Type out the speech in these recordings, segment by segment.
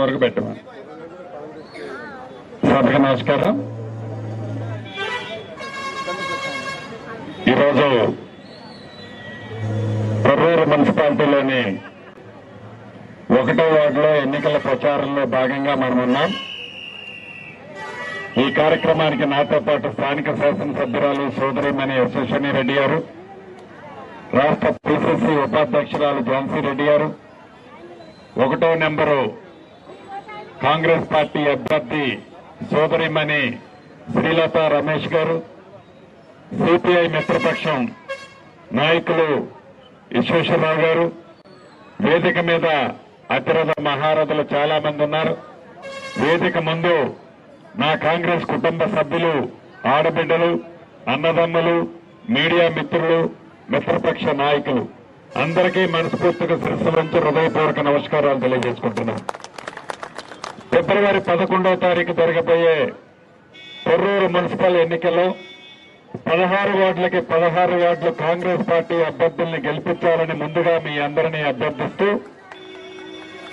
వరకు పెట్టమని. సభకి నమస్కారం. ఈరోజు కొర్రూరు మున్సిపాలిటీలోని 1వ వార్డులో ఎన్నికల ప్రచారంలో భాగంగా మనం ఉన్నాం. ఈ కార్యక్రమానికి నాతో పాటు స్థానిక శాసనసభ్యురాలు సోదరిమణి యశస్విని రెడ్డి గారు, రాష్ట్ర పిసిసి ఉపాధ్యక్షురాలు ఝాన్సీ రెడ్డి గారు, 1వ నెంబరు కాంగ్రెస్ పార్టీ అభ్యర్థి సోదరిమణి శ్రీలత రమేష్ గారు, సిపిఐ మిత్రపక్షం నాయకులు విశ్వేశ్వరరావు గారు, వేదిక మీద అతిరథ మహారథులు చాలా మంది ఉన్నారు. వేదిక ముందు నా కాంగ్రెస్ కుటుంబ సభ్యులు, ఆడబిడ్డలు, అన్నదమ్ములు, మీడియా మిత్రులు, మిత్రపక్ష నాయకులు అందరికీ మనస్ఫూర్తిగా శిరస్సు వంచి హృదయపూర్వక నమస్కారాలు తెలియజేసుకుంటున్నాను. ఫిబ్రవరి 11వ తారీఖు జరగబోయే కొర్రూరు మున్సిపల్ ఎన్నికల్లో 16 వార్డులకి 16 వార్డులు కాంగ్రెస్ పార్టీ అభ్యర్థుల్ని గెలిపించాలని ముందుగా మీ అందరినీ అభ్యర్థిస్తూ,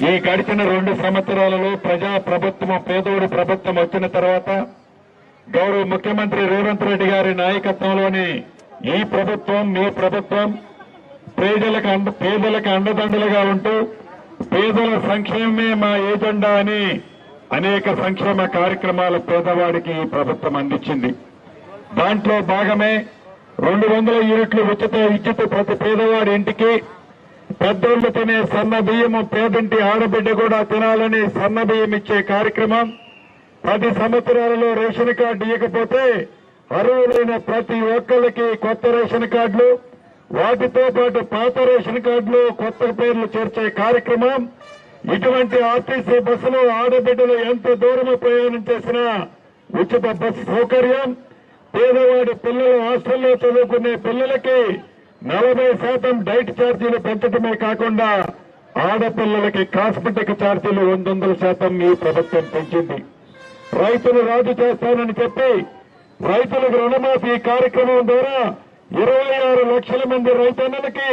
ఈ గడిచిన 2 సంవత్సరాలలో ప్రజా ప్రభుత్వం, పేదోడి ప్రభుత్వం వచ్చిన తర్వాత గౌరవ ముఖ్యమంత్రి రేవంత్ రెడ్డి గారి నాయకత్వంలోని ఈ ప్రభుత్వం, మీ ప్రభుత్వం పేదలకు అండదండలుగా ఉంటూ పేదల సంక్షేమమే మా ఏజెండా అని అనేక సంక్షేమ కార్యక్రమాలు పేదవాడికి ఈ ప్రభుత్వం అందించింది. దాంట్లో భాగమే 200 యూనిట్లు ఉచిత విద్యుత్ ప్రతి పేదవాడి ఇంటికి, పెద్దోళ్లు తినే సన్న బియ్యము పేదింటి ఆడబిడ్డ కూడా తినాలని సన్న బియ్యం ఇచ్చే కార్యక్రమం. 10 సంవత్సరాలలో రేషన్ కార్డు ఇవ్వకపోతే అర్హులైన ప్రతి ఒక్కరికి కొత్త రేషన్ కార్డులు, వాటితో పాటు పాత రేషన్ కార్డులు కొత్త పేర్లు చేర్చే కార్యక్రమం. ఇటువంటి ఆర్టీసీ బస్సులో ఆడబిడ్డలు ఎంత దూరం ప్రయాణం చేసినా ఉచిత బస్సు సౌకర్యం. పేదవాడి పిల్లలు హాస్టల్లో చదువుకునే పిల్లలకి 40% డైట్ ఛార్జీలు పెంచడమే కాకుండా ఆడపిల్లలకి కాస్మెటిక్ ఛార్జీలు 100% ఈ ప్రభుత్వం పెంచింది. రైతులు రాజు చేస్తానని చెప్పి రైతులకు రుణమాఫీ కార్యక్రమం ద్వారా 26 లక్షల మంది రైతన్నలకి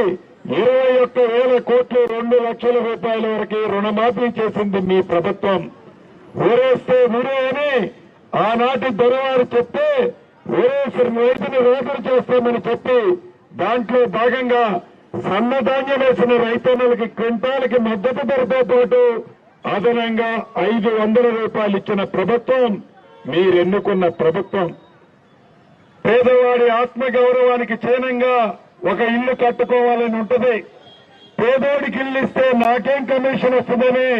21,000 కోట్లు 2 లక్షల రూపాయల వరకు రుణమాఫీ చేసింది మీ ప్రభుత్వం. ఊరేస్తే ఊరే అని ఆనాటి దొరవారు చెప్తే ఊరేసి రైతును రోగులు చేస్తామని చెప్పి దాంట్లో భాగంగా సన్నధాన్యం వేసిన రైతన్నలకి క్వింటాలకి మద్దతు ధరతో పాటు అదనంగా 500 రూపాయలు ఇచ్చిన ప్రభుత్వం మీరెన్నుకున్న ప్రభుత్వం. పేదవాడి ఆత్మగౌరవానికి చిహ్నంగా ఒక ఇల్లు కట్టుకోవాలని ఉంటది. పేదోడికి ఇల్లు ఇస్తే నాకేం కమిషన్ వస్తుందని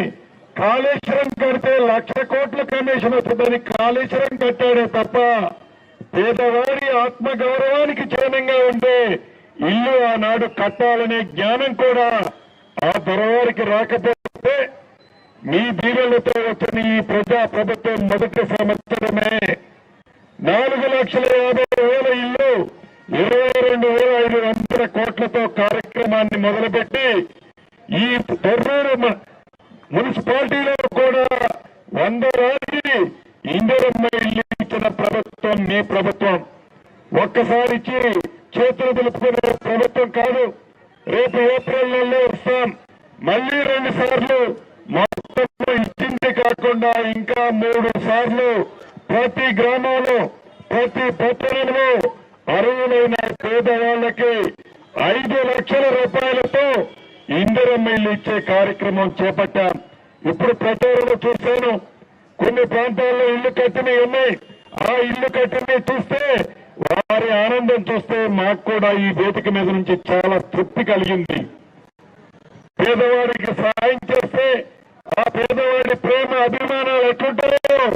కాళేశ్వరం కడితే 1,00,000 కోట్ల కమిషన్ వస్తుందని కాళేశ్వరం కట్టాడే తప్ప పేదవాడి ఆత్మగౌరవానికి చిహ్నంగా ఉండే ఇల్లు ఆనాడు కట్టాలనే జ్ఞానం కూడా ఆ దొరవారికి రాకపోతే మీ దీవెలతో వచ్చిన ఈ ప్రజా ప్రభుత్వం మొదటి సంవత్సరమే 4,50,000 ఇల్లు 22,500 కోట్లతో కార్యక్రమాన్ని మొదలుపెట్టి ఈ కొర్రూరు మున్సిపాలిటీలో కూడా 100 రాజీ ఇందిరమ్మ ఇల్లు ఇచ్చిన ప్రభుత్వం మీ ప్రభుత్వం. ఒక్కసారి ఇచ్చి చేతులు దులుపుకునే ప్రభుత్వం కాదు. రేపు ఏప్రిల్ నెలలో ఇస్తాం. మళ్లీ 2 సార్లు మొత్తం ఇచ్చింది కాకుండా ఇంకా 3 సార్లు ప్రతి గ్రామంలో, ప్రతి పట్టణంలో అర్హులైన పేదవాళ్లకి 5 లక్షల రూపాయలతో ఇందిరమ్మ ఇల్లు ఇచ్చే కార్యక్రమం చేపట్టాం. ఇప్పుడు ప్రచారంలో చూశాను, కొన్ని ప్రాంతాల్లో ఇల్లు కట్టినవి ఉన్నాయి. ఆ ఇల్లు కట్టినవి చూస్తే, వారి ఆనందం చూస్తే మాకు కూడా ఈ వేదిక మీద నుంచి చాలా తృప్తి కలిగింది. పేదవాడికి సాయం చేస్తే ఆ పేదవాడి ప్రేమ, అభిమానాలు ఎట్లుంటాయో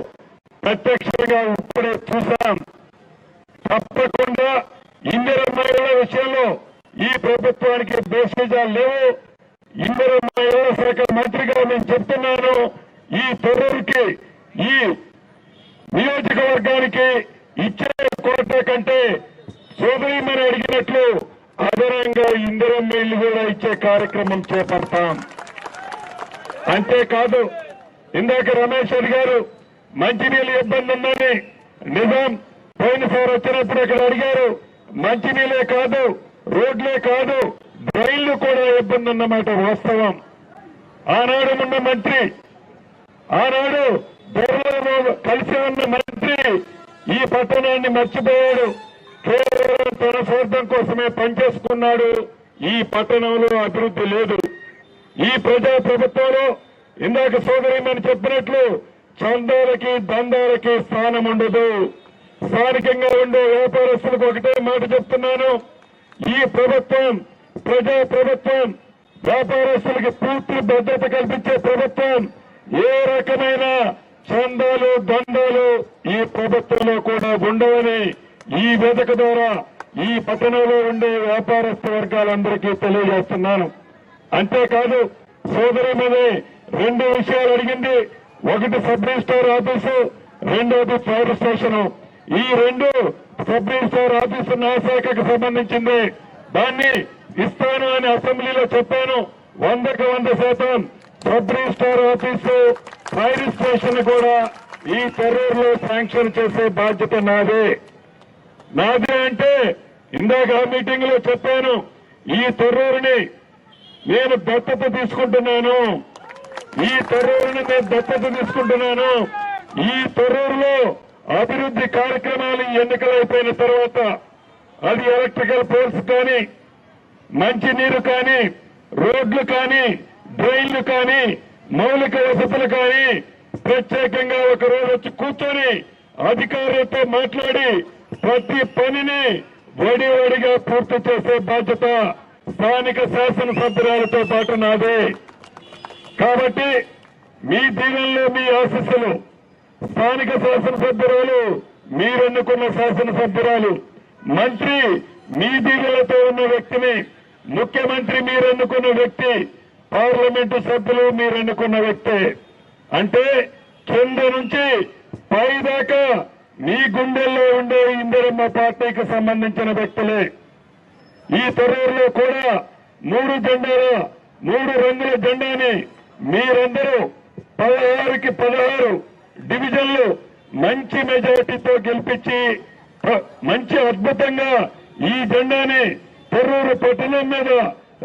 ప్రత్యక్షంగా ఇప్పుడే చూశాం. తప్పకుండా ఇందిరమ్మ ఇళ్ల విషయంలో ఈ ప్రభుత్వానికి బేసిజాలు లేవు. ఇందిరమ్మ ఇళ్ల శాఖ మంత్రిగా నేను చెప్తున్నాను, ఈ తొర్రూరుకి, ఈ నియోజకవర్గానికి ఇచ్చే కోట కంటే సోదరీమని అడిగినట్లు అదనంగా ఇందిరమ్మ ఇల్లు కూడా ఇచ్చే కార్యక్రమం చేపడతాం. అంతేకాదు, ఇందాక రమేష్ అడిగారు మంచినీళ్ళు ఇబ్బంది ఉందని. నిజం, పోయినసారి వచ్చినప్పుడు అక్కడ అడిగారు. మంచినీళ్ళే కాదు, రోడ్లే కాదు, డ్రైన్లు కూడా ఇబ్బంది అన్నమాట వాస్తవం. ఆనాడు ఉన్న మంత్రి ఆనాడు ధరలో కలిసి ఉన్న మంత్రి ఈ పట్టణాన్ని మర్చిపోయాడు. కేవలం తన స్వార్థం కోసమే పనిచేసుకున్నాడు. ఈ పట్టణంలో అభివృద్ధి లేదు. ఈ ప్రజా ప్రభుత్వంలో ఇందాక సోదరిమని చెప్పినట్లు చందాలకి దందాలకి స్థానం ఉండదు. స్థానికంగా ఉండే వ్యాపారస్తులకు ఒకటే మాట చెప్తున్నాను, ఈ ప్రభుత్వం ప్రజా ప్రభుత్వం, వ్యాపారస్తులకి పూర్తి భద్రత కల్పించే ప్రభుత్వం. ఏ రకమైన చందాలు దందాలు ఈ ప్రభుత్వంలో కూడా ఉండవని ఈ వేదిక ద్వారా ఈ పట్టణంలో ఉండే వ్యాపారస్తు వర్గాలందరికీ తెలియజేస్తున్నాను. అంతేకాదు సోదరిమని 2 విషయాలు అడిగింది. ఒకటి సబ్ రిజిస్ట్రార్ ఆఫీసు, రెండోది ఫైర్ స్టేషన్. ఈ 2 సబ్ రిజిస్ట్రార్ ఆఫీసు నా శాఖకు సంబంధించింది. దాన్ని ఇస్తాను అని అసెంబ్లీలో చెప్పాను. 100కి 100% sub registrar office, fire station కూడా ఈ టెర్రర్లో శాంక్షన్ చేసే బాధ్యత నాదే. నాదే అంటే ఇందాక ఆ మీటింగ్ లో చెప్పాను, ఈ టెర్రర్ని నేను దత్తత తీసుకుంటున్నాను. ఈ టెర్రర్ని నేను దత్తత తీసుకుంటున్నాను. ఈ టెర్రర్లో అభివృద్ధి కార్యక్రమాలు ఎన్నికలైపోయిన తర్వాత అది ఎలక్ట్రికల్ పోల్స్ కానీ, మంచినీరు కానీ, రోడ్లు కానీ, డ్రైన్లు కానీ, మౌలిక వసతులు కానీ ప్రత్యేకంగా ఒక రోజు వచ్చి కూర్చొని అధికారులతో మాట్లాడి ప్రతి పనిని వడివడిగా పూర్తి చేసే బాధ్యత స్థానిక శాసనసభ్యురాలతో పాటు నాదే. కాబట్టి మీ దీవెనలు, మీ ఆశీస్సులు, స్థానిక శాసనసభ్యురాలు మీరెన్నుకున్న శాసనసభ్యురాలు, మంత్రి మీ దీవెనలతో ఉన్న వ్యక్తిని, ముఖ్యమంత్రి మీరెన్నుకున్న వ్యక్తి, పార్లమెంటు సభ్యులు మీరెన్నుకున్న వ్యక్తి. అంటే కింద నుంచి పై దాకా మీ గుండెల్లో ఉండే ఇందిరమ్మ పార్టీకి సంబంధించిన వ్యక్తులే. ఈ టెర్రర్లో కూడా 3 రంగుల జెండాని మీరందరూ 16కి 16 డివిజన్లు మంచి మెజారిటీతో గెలిపించి మంచి అద్భుతంగా ఈ జెండాని టెర్రూరు పట్టణం మీద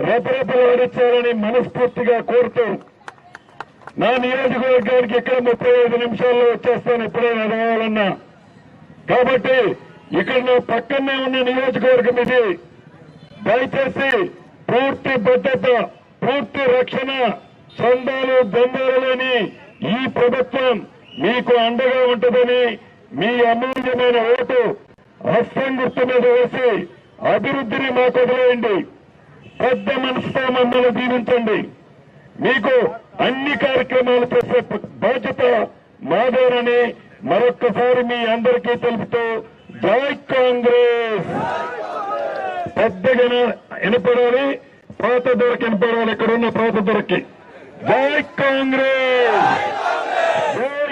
రెపరెపలాడించాలని మనస్ఫూర్తిగా కోరుతూ, నా నియోజకవర్గానికి ఇక్కడ 35 నిమిషాల్లో వచ్చేస్తాను ఎప్పుడైనా రావాలన్నా. కాబట్టి ఇక్కడ నా పక్కనే ఉన్న నియోజకవర్గం ఇది. దయచేసి పూర్తి భద్రత, పూర్తి రక్షణ, చందాలు దందాలు లేని ఈ ప్రభుత్వం మీకు అండగా ఉంటుందని మీ అమూల్యమైన ఓటు హస్తం గుర్తు మీద వేసి అభివృద్ధిని మాకు వదిలేయండి. పెద్ద మనసుతో మమ్మల్ని దీవించండి. మీకు అన్ని కార్యక్రమాలు చేసే బాధ్యత మాదేనని మరొక్కసారి మీ అందరికీ తెలుపుతూ జై కాంగ్రెస్. పెద్దగా వినపడాలి, పాత దొరికి వినపడాలి. ఇక్కడున్న పాత దొరికి జై కాంగ్రెస్, జై